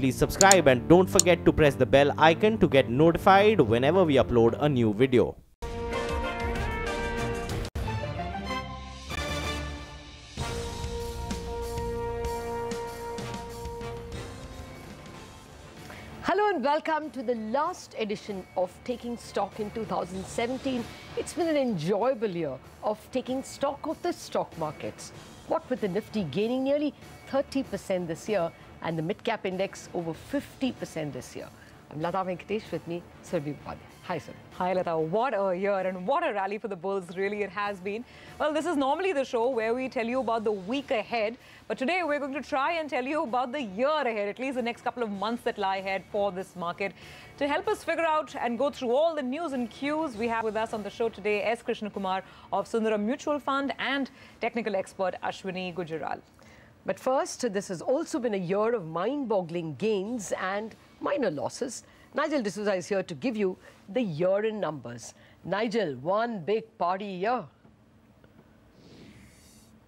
please subscribe and don't forget to press the bell icon to get notified whenever we upload a new video. Hello and welcome to the last edition of Taking Stock in 2017. It's been an enjoyable year of taking stock of the stock markets. What with the Nifty gaining nearly 30% this year and the mid-cap index over 50% this year. I'm Lata Venkatesh, with me, Surbhi Upadhyay. Hi, sir. Hi, Lata. What a year and what a rally for the bulls, really, it has been. Well, this is normally the show where we tell you about the week ahead. But today, we're going to try and tell you about the year ahead, at least the next couple of months that lie ahead for this market. To help us figure out and go through all the news and cues, we have with us on the show today S. Krishna Kumar of Sundaram Mutual Fund and technical expert Ashwini Gujaral. But first, this has also been a year of mind-boggling gains and minor losses. Nigel D'Souza is here to give you the year in numbers. Nigel, one big party year.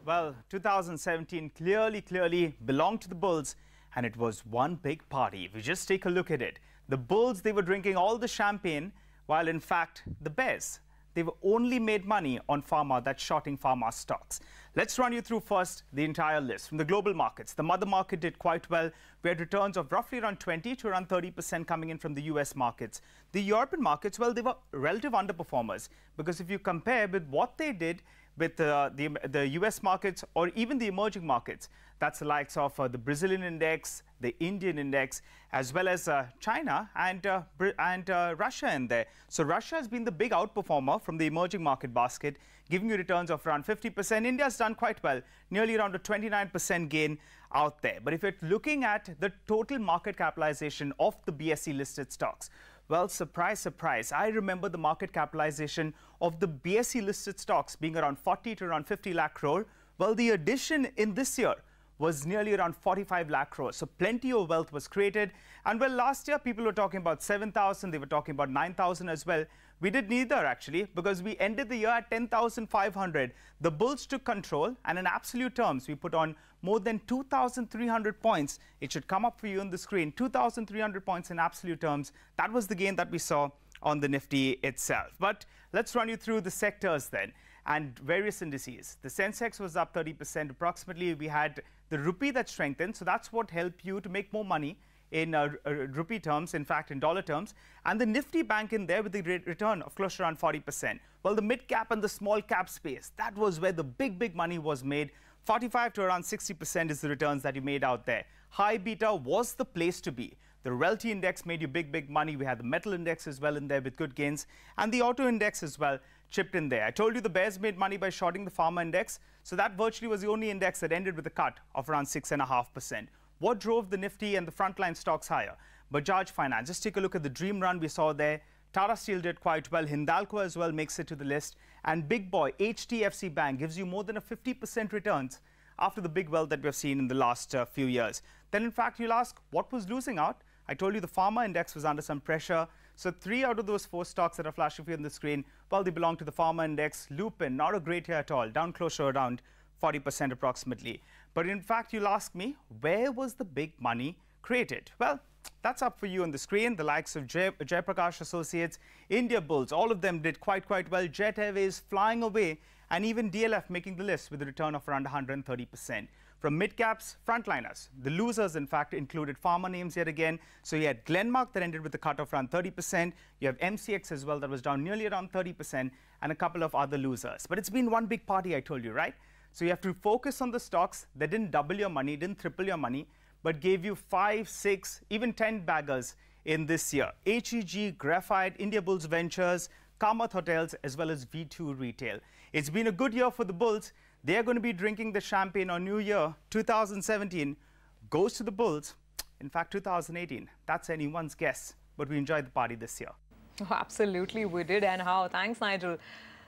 Well, 2017 clearly belonged to the bulls, and it was one big party. If we just take a look at it, the bulls, they were drinking all the champagne, while in fact the bears, they were only made money on pharma, that's shorting pharma stocks. Let's run you through first the entire list. From the global markets, the mother market did quite well. We had returns of roughly around 20 to around 30% coming in from the US markets. The European markets, well, they were relative underperformers, because if you compare with what they did with the US markets or even the emerging markets, that's the likes of the Brazilian index, the Indian index, as well as China and Russia in there. So Russia has been the big outperformer from the emerging market basket, giving you returns of around 50%. India's done quite well, nearly around a 29% gain out there. But if you're looking at the total market capitalization of the BSE listed stocks, well, surprise, surprise. I remember the market capitalization of the BSE listed stocks being around 40 to around 50 lakh crore. Well, the addition in this year was nearly around 45 lakh crores. So plenty of wealth was created. And well, last year people were talking about 7,000. They were talking about 9,000 as well. We did neither, actually, because we ended the year at 10,500. The bulls took control, and in absolute terms, we put on more than 2,300 points. It should come up for you on the screen. 2,300 points in absolute terms. That was the gain that we saw on the Nifty itself. But let's run you through the sectors then and various indices. The Sensex was up 30% approximately. We had the rupee that strengthened, so that's what helped you to make more money in rupee terms, in fact in dollar terms, and the Nifty bank in there with the return of close to around 40%. Well, the mid cap and the small cap space, that was where the big money was made. 45 to around 60% is the returns that you made out there. High beta was the place to be. The Realty Index made you big money. We had the Metal Index as well in there with good gains, and the Auto Index as well chipped in there. I told you the bears made money by shorting the Pharma Index, so that virtually was the only index that ended with a cut of around 6.5%. What drove the Nifty and the frontline stocks higher? Bajaj Finance. Just take a look at the dream run we saw there. Tata Steel did quite well. Hindalco as well makes it to the list. And big boy, HDFC Bank, gives you more than a 50% returns after the big wealth that we've seen in the last few years. Then, in fact, you'll ask, what was losing out? I told you the Pharma Index was under some pressure. So 3 out of those 4 stocks that are flashing for you on the screen, well, they belong to the Pharma Index. Lupin, not a great year at all, down close to around 40% approximately. But in fact, you'll ask me, where was the big money created? Well, that's up for you on the screen. The likes of Jaiprakash Associates, India Bulls, all of them did quite well. Jet Airways flying away, and even DLF making the list with a return of around 130%. From mid-caps, frontliners, the losers, in fact, included pharma names yet again. So you had Glenmark that ended with a cut of around 30%. You have MCX as well that was down nearly around 30%, and a couple of other losers. But it's been one big party, I told you, right? So you have to focus on the stocks that didn't double your money, didn't triple your money, but gave you 5, 6, even 10 baggers in this year. HEG, Graphite, India Bulls Ventures, Kamath Hotels, as well as V2 Retail. It's been a good year for the bulls. They are going to be drinking the champagne on New Year. 2017 goes to the bulls. In fact, 2018, that's anyone's guess. But we enjoyed the party this year. Oh, absolutely, we did. And how? Thanks, Nigel.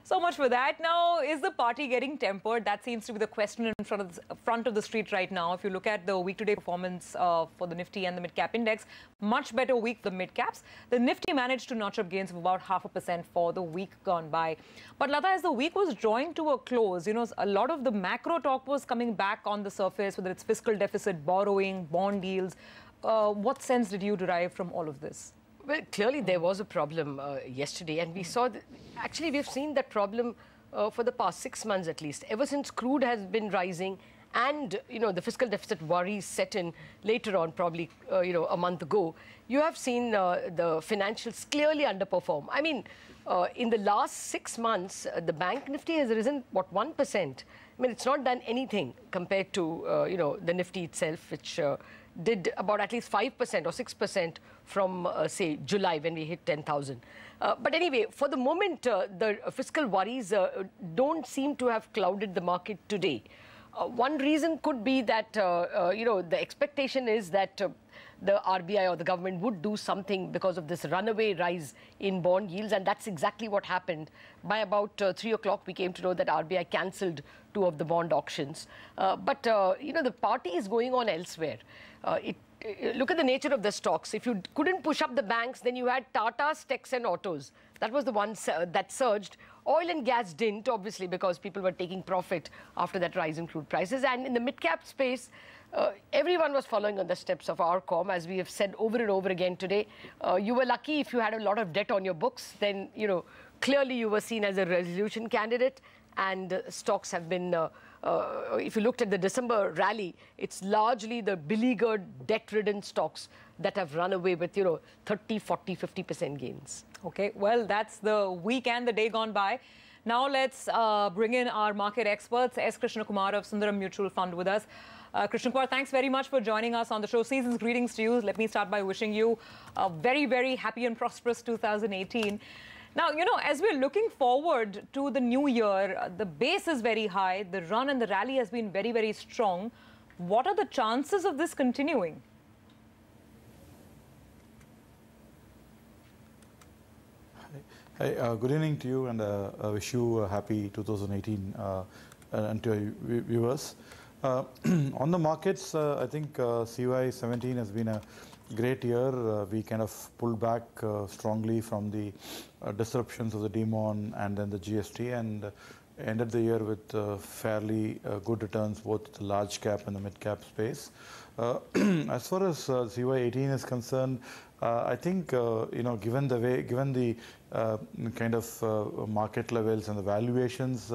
So much for that. Now, is the party getting tempered? That seems to be the question in front of the street right now. If you look at the week-to-day performance for the Nifty and the mid-cap index, much better week for the mid-caps. The Nifty managed to notch up gains of about 0.5% for the week gone by. But Lata, as the week was drawing to a close, you know, a lot of the macro talk was coming back on the surface, whether it's fiscal deficit, borrowing, bond deals. What sense did you derive from all of this? Well, clearly there was a problem yesterday, and we saw, actually we've seen that problem for the past 6 months at least, ever since crude has been rising and, the fiscal deficit worries set in later on, probably, a month ago. You have seen the financials clearly underperform. I mean, in the last 6 months, the bank Nifty has risen, what, 1%? I mean, it's not done anything compared to, the Nifty itself, which did about at least 5% or 6% from, say, July when we hit 10,000. But anyway, for the moment, the fiscal worries don't seem to have clouded the market today. One reason could be that, the expectation is that the RBI or the government would do something because of this runaway rise in bond yields, and that's exactly what happened. By about 3 o'clock, we came to know that RBI cancelled 2 of the bond auctions. But the party is going on elsewhere. Look at the nature of the stocks. If you couldn't push up the banks, then you had Tata's, Techs and Autos. That was the one that surged. Oil and gas didn't, obviously, because people were taking profit after that rise in crude prices. And in the mid-cap space, everyone was following on the steps of Arcom, as we have said over and over again today. You were lucky if you had a lot of debt on your books, then, clearly you were seen as a resolution candidate, and stocks have been, if you looked at the December rally, it's largely the beleaguered, debt-ridden stocks that have run away with, 30, 40, 50% gains. Okay, well, that's the week and the day gone by. Now let's bring in our market experts, S. Krishna Kumar of Sundaram Mutual Fund with us. Krishna Kumar, thanks very much for joining us on the show. Season's greetings to you. Let me start by wishing you a very, very happy and prosperous 2018. Now, as we're looking forward to the new year, the base is very high. The run and the rally has been very, very strong. What are the chances of this continuing? Hi, good evening to you, and I wish you a happy 2018 and to your viewers. On the markets, I think CY17 has been a great year. We kind of pulled back strongly from the disruptions of the demon and then the GST, and ended the year with fairly good returns, both the large cap and the mid cap space. As far as CY18 is concerned, I think given the kind of market levels and the valuations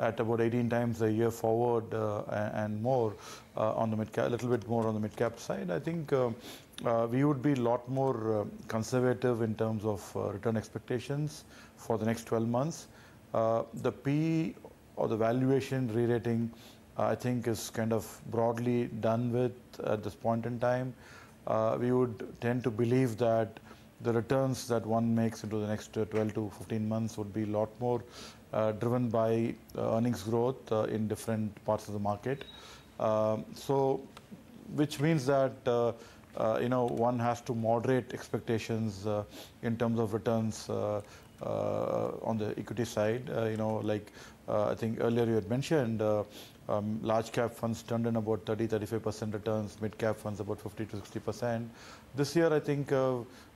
at about 18 times a year forward and more on the mid cap, a little bit more on the mid cap side, I think we would be a lot more conservative in terms of return expectations for the next 12 months. The P or the valuation re-rating, I think, is kind of broadly done with at this point in time. We would tend to believe that the returns that one makes into the next 12 to 15 months would be a lot more driven by earnings growth in different parts of the market. So, which means that one has to moderate expectations in terms of returns on the equity side. I think earlier you had mentioned large cap funds turned in about 30-35% returns, mid cap funds about 50 to 60%. This year, I think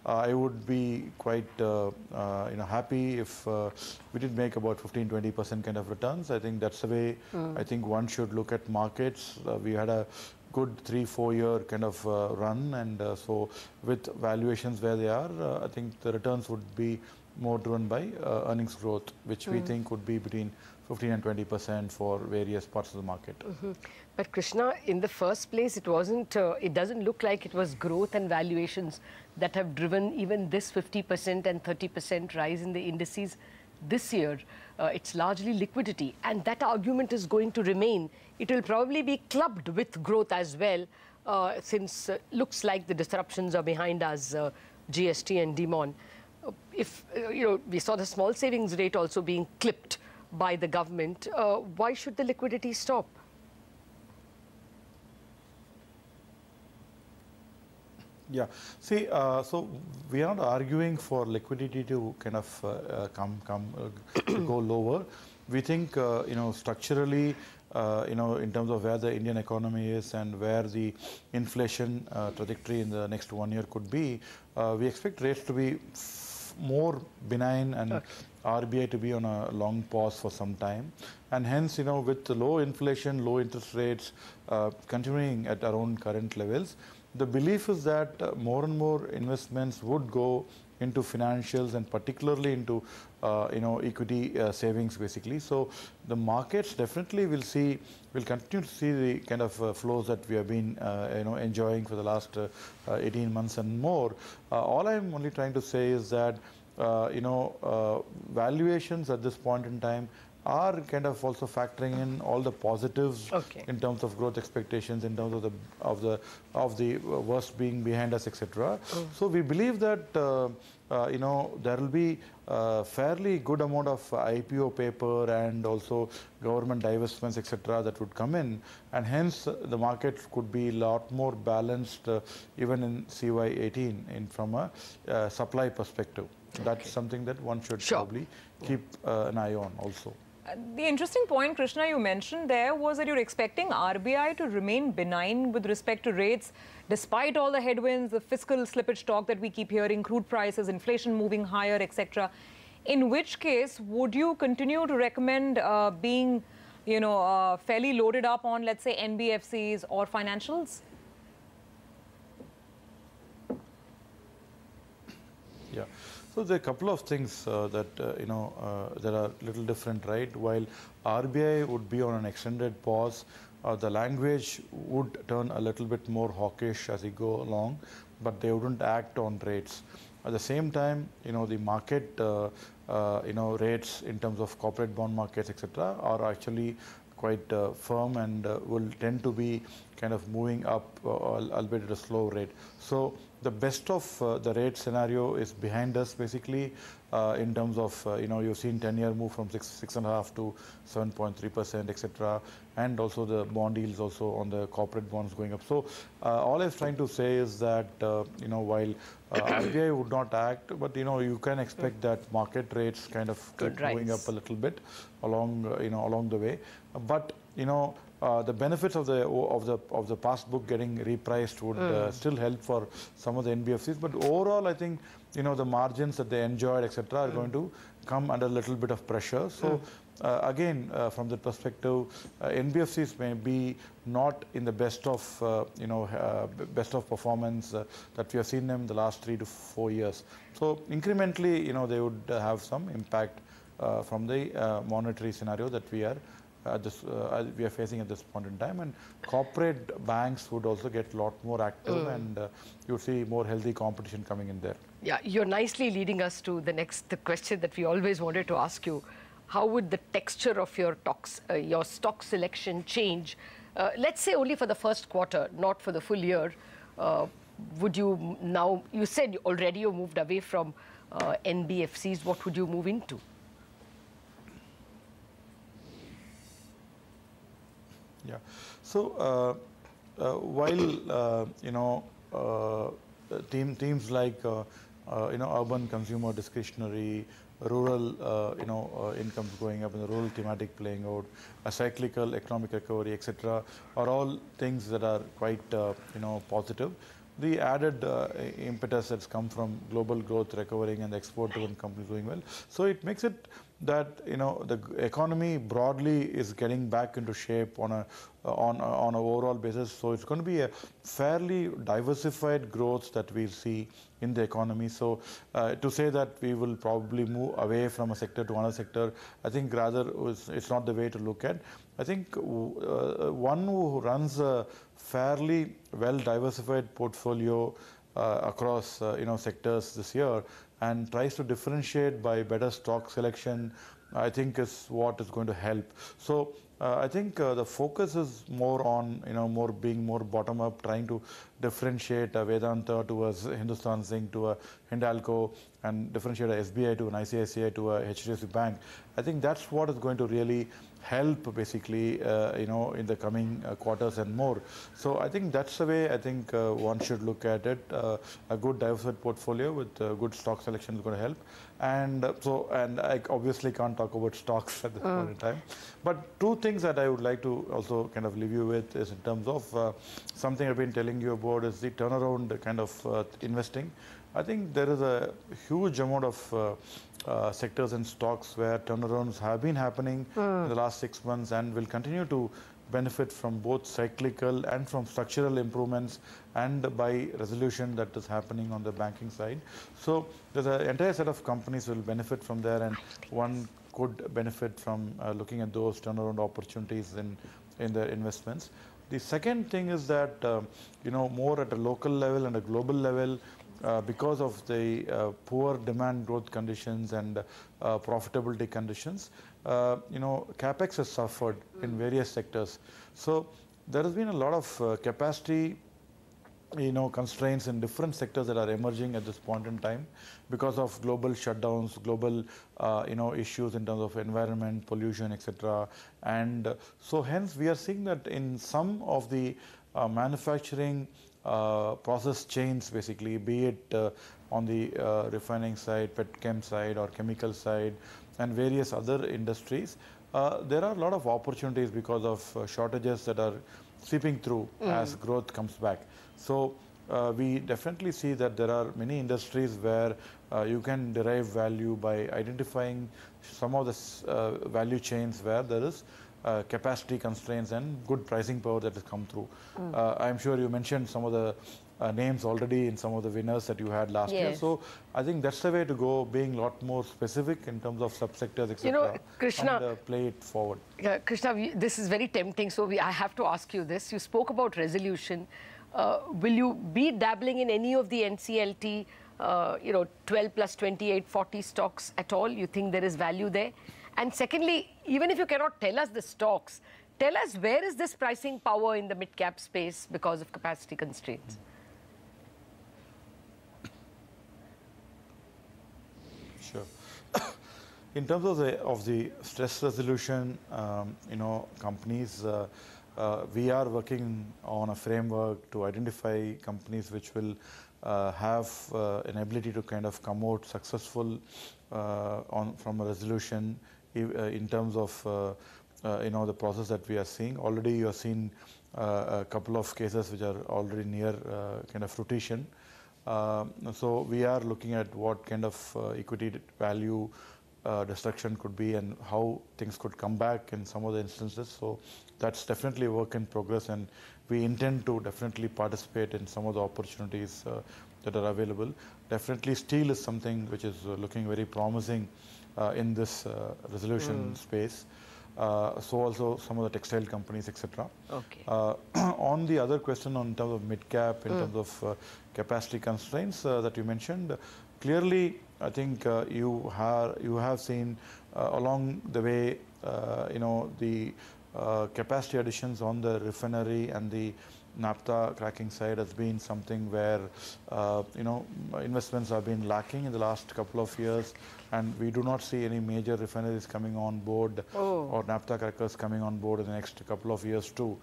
I would be quite happy if we did make about 15-20% kind of returns. I think that's the way I think one should look at markets. We had a good 3-4 year kind of run, and so with valuations where they are, I think the returns would be more driven by earnings growth, which we think would be between 15 and 20% for various parts of the market. But Krishna, in the first place, it wasn't. It doesn't look like it was growth and valuations that have driven even this 50% and 30% rise in the indices this year. It's largely liquidity, and that argument is going to remain. It will probably be clubbed with growth as well, since looks like the disruptions are behind us, GST and demon. If we saw the small savings rate also being clipped by the government, why should the liquidity stop? Yeah, see, so we are not arguing for liquidity to kind of go lower. We think, structurally, in terms of where the Indian economy is and where the inflation trajectory in the next 1 year could be, we expect rates to be more benign and RBI to be on a long pause for some time. And hence, with low inflation, low interest rates continuing at around current levels, the belief is that more and more investments would go into financials and particularly into equity savings basically. So the markets definitely will continue to see the kind of flows that we have been enjoying for the last 18 months and more. All I'm only trying to say is that valuations at this point in time are kind of also factoring in all the positives in terms of growth expectations, in terms of the worst being behind us, etc. So we believe that there will be a fairly good amount of IPO paper and also government divestments, etc. that would come in, and hence the market could be a lot more balanced even in CY18 from a supply perspective. That's something that one should probably keep an eye on also. The interesting point, Krishna, you mentioned there was that you're expecting RBI to remain benign with respect to rates, despite all the headwinds, the fiscal slippage talk that we keep hearing, crude prices, inflation moving higher, etc. In which case, would you continue to recommend being, fairly loaded up on, let's say, NBFCs or financials? Yeah. So there are a couple of things that that are a little different, right? While RBI would be on an extended pause, the language would turn a little bit more hawkish as we go along, but they wouldn't act on rates. At the same time, the market, rates in terms of corporate bond markets, etc., are actually quite firm and will tend to be kind of moving up, albeit at a slow rate. So the best of the rate scenario is behind us basically in terms of, you've seen 10-year move from 6.5 to 7.3%, etc. And also the bond yields also on the corporate bonds going up. So all I was trying to say is that, while RBI would not act, but, you can expect that market rates kind of keep going up a little bit along, along the way. But, the benefits of the past book getting repriced would still help for some of the NBFCs. But overall, I think the margins that they enjoyed, etc., are going to come under a little bit of pressure. So again, from that perspective, NBFCs may be not in the best of performance that we have seen them the last 3 to 4 years. So incrementally, they would have some impact from the monetary scenario that we are facing at this point in time, and corporate banks would also get a lot more active, and you see more healthy competition coming in there. Yeah, you're nicely leading us to the question that we always wanted to ask you. How would the texture of your stock selection change? Let's say only for the first quarter, not for the full year. Would you now, you said already you moved away from NBFCs, what would you move into? Yeah. So while themes like urban consumer discretionary, rural incomes going up, and the rural thematic playing out, a cyclical economic recovery, etc., are all things that are quite positive. The added impetus that's come from global growth recovering and the export-driven companies doing well. So it makes it that the economy broadly is getting back into shape on a overall basis. So it's going to be a fairly diversified growth that we'll see in the economy. So to say that we will probably move away from a sector to another sector, I think rather it's not the way to look at. I think one who runs a fairly well diversified portfolio across sectors this year and tries to differentiate by better stock selection, I think is what is going to help. So I think the focus is more on being more bottom up, trying to differentiate a Vedanta to a Hindustan Zinc to a Hindalco, and differentiate a SBI to an ICICI to a HDFC Bank. I think that's what is going to really help basically in the coming quarters and more. So I think that's the way I think one should look at it. A good diversified portfolio with good stock selection is going to help. And I obviously can't talk about stocks at this point in time. But two things that I would like to also kind of leave you with is in terms of something I've been telling you about is the turnaround kind of investing. I think there is a huge amount of sectors and stocks where turnarounds have been happening in the last 6 months and will continue to benefit from both cyclical and from structural improvements and by resolution that is happening on the banking side. So there's an entire set of companies will benefit from there, and one could benefit from looking at those turnaround opportunities in their investments. The second thing is that, more at a local level and a global level, because of the poor demand growth conditions and profitability conditions, capex has suffered in various sectors. So there has been a lot of capacity constraints in different sectors that are emerging at this point in time because of global shutdowns, global issues in terms of environment, pollution, etc. And so hence we are seeing that in some of the manufacturing process chains, basically, be it on the refining side, petchem side, or chemical side, and various other industries, there are a lot of opportunities because of shortages that are sweeping through as growth comes back. So we definitely see that there are many industries where you can derive value by identifying some of the value chains where there is capacity constraints and good pricing power that has come through. I'm sure you mentioned some of the names already in some of the winners that you had last year. So I think that's the way to go, being a lot more specific in terms of subsectors, etc. Krishna, and play it forward. Yeah, Krishna, this is very tempting. So I have to ask you this. You spoke about resolution. Will you be dabbling in any of the NCLT, 12 plus 28, 40 stocks at all? You think there is value there? And secondly, even if you cannot tell us the stocks, tell us where is this pricing power in the mid-cap space because of capacity constraints? Sure. In terms of the stress resolution, companies, we are working on a framework to identify companies which will have an ability to kind of come out successful from a resolution in terms of the process that we are seeing. Already you have seen a couple of cases which are already near kind of fruition. So we are looking at what kind of equity value destruction could be and how things could come back in some of the instances. So that's definitely a work in progress, and we intend to definitely participate in some of the opportunities that are available. Definitely steel is something which is looking very promising in this resolution space. So also some of the textile companies, etc. Okay. On the other question in terms of mid-cap, in terms of capacity constraints that you mentioned, clearly I think you have seen along the way, the capacity additions on the refinery and the naphtha cracking side has been something where investments have been lacking in the last couple of years, and we do not see any major refineries coming on board or naphtha crackers coming on board in the next couple of years too.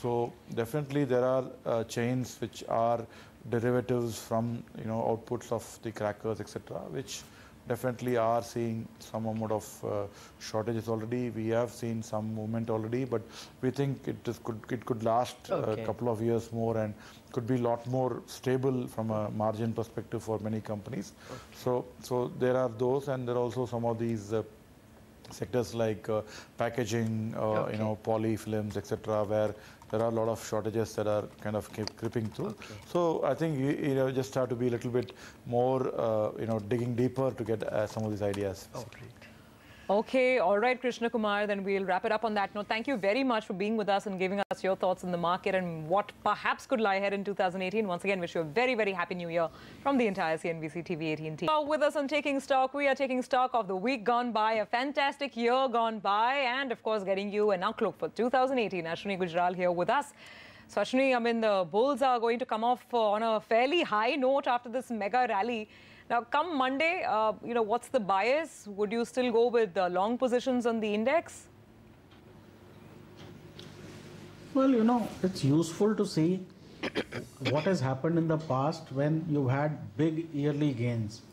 So definitely there are chains which are derivatives from outputs of the crackers, etc., which definitely are seeing some amount of shortages already. We have seen some movement already, but we think it could last a couple of years more and could be a lot more stable from a margin perspective for many companies. So there are those, and there are also some of these sectors like packaging, poly films, etc., where there are a lot of shortages that are kind of creeping through. So I think you just have to be a little bit more, digging deeper to get some of these ideas. Okay, all right, Krishna Kumar, then we'll wrap it up on that note. Thank you very much for being with us and giving us your thoughts on the market and what perhaps could lie ahead in 2018. Once again, wish you a very, very happy new year from the entire CNBC TV18 team. With us on Taking Stock, we are taking stock of the week gone by, a fantastic year gone by, and of course, getting you an outlook for 2018. Ashwini Gujral here with us. So Ashwini, I mean, the bulls are going to come off on a fairly high note after this mega rally. Now, come Monday, what's the bias? Would you still go with long positions on the index? Well, it's useful to see what has happened in the past when you had big yearly gains.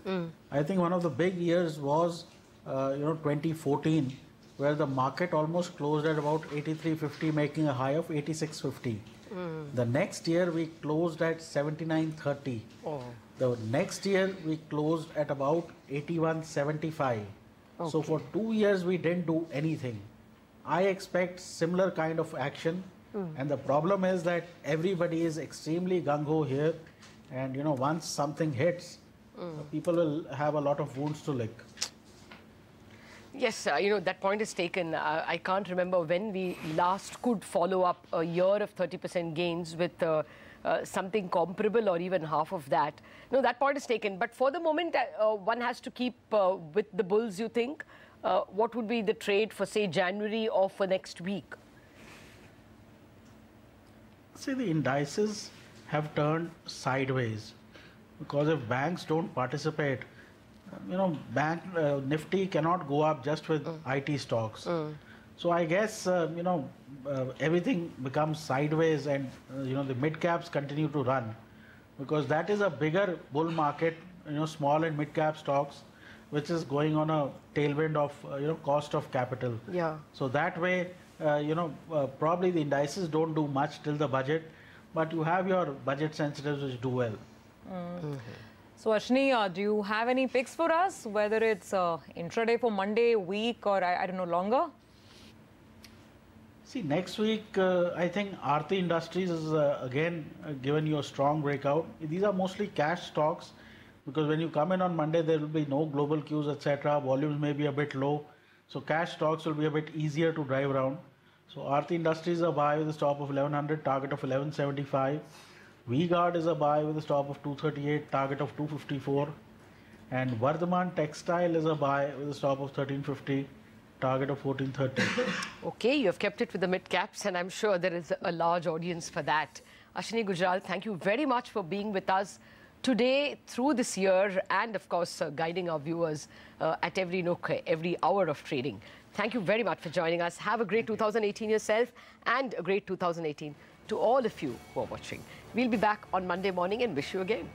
I think one of the big years was, 2014, where the market almost closed at about 83.50, making a high of 86.50. The next year, we closed at 79.30. The next year, we closed at about 81.75. So for 2 years, we didn't do anything. I expect similar kind of action. And the problem is that everybody is extremely gung-ho here. And, you know, once something hits, people will have a lot of wounds to lick. Yes, you know, that point is taken. I can't remember when we last could follow up a year of 30% gains with something comparable or even half of that. No, that point is taken. But for the moment, one has to keep with the bulls, you think? What would be the trade for, say, January or for next week? See, the indices have turned sideways because if banks don't participate, you know, Nifty cannot go up just with IT stocks. So I guess, you know, everything becomes sideways and, you know, the mid caps continue to run because that is a bigger bull market, you know, small and mid cap stocks, which is going on a tailwind of, you know, cost of capital. Yeah. So that way, you know, probably the indices don't do much till the budget, but you have your budget sensitives which do well. So Ashni, do you have any picks for us, whether it's intraday for Monday, week, or I don't know, longer? See, next week, I think Aarti Industries is again given you a strong breakout. These are mostly cash stocks because when you come in on Monday, there will be no global cues, etc. Volumes may be a bit low. So cash stocks will be a bit easier to drive around. So Aarti Industries is a buy with a stop of 1100, target of 1175. V-Guard is a buy with a stop of 238, target of 254. And Vardhaman Textile is a buy with a stop of 1350, target of 1430. Okay, you have kept it with the mid caps, and I'm sure there is a large audience for that. Ashini Gujral, thank you very much for being with us today through this year and, of course, guiding our viewers at every nook, every hour of trading. Thank you very much for joining us. Have a great 2018 yourself and a great 2018 to all of you who are watching. We'll be back on Monday morning and wish you a game.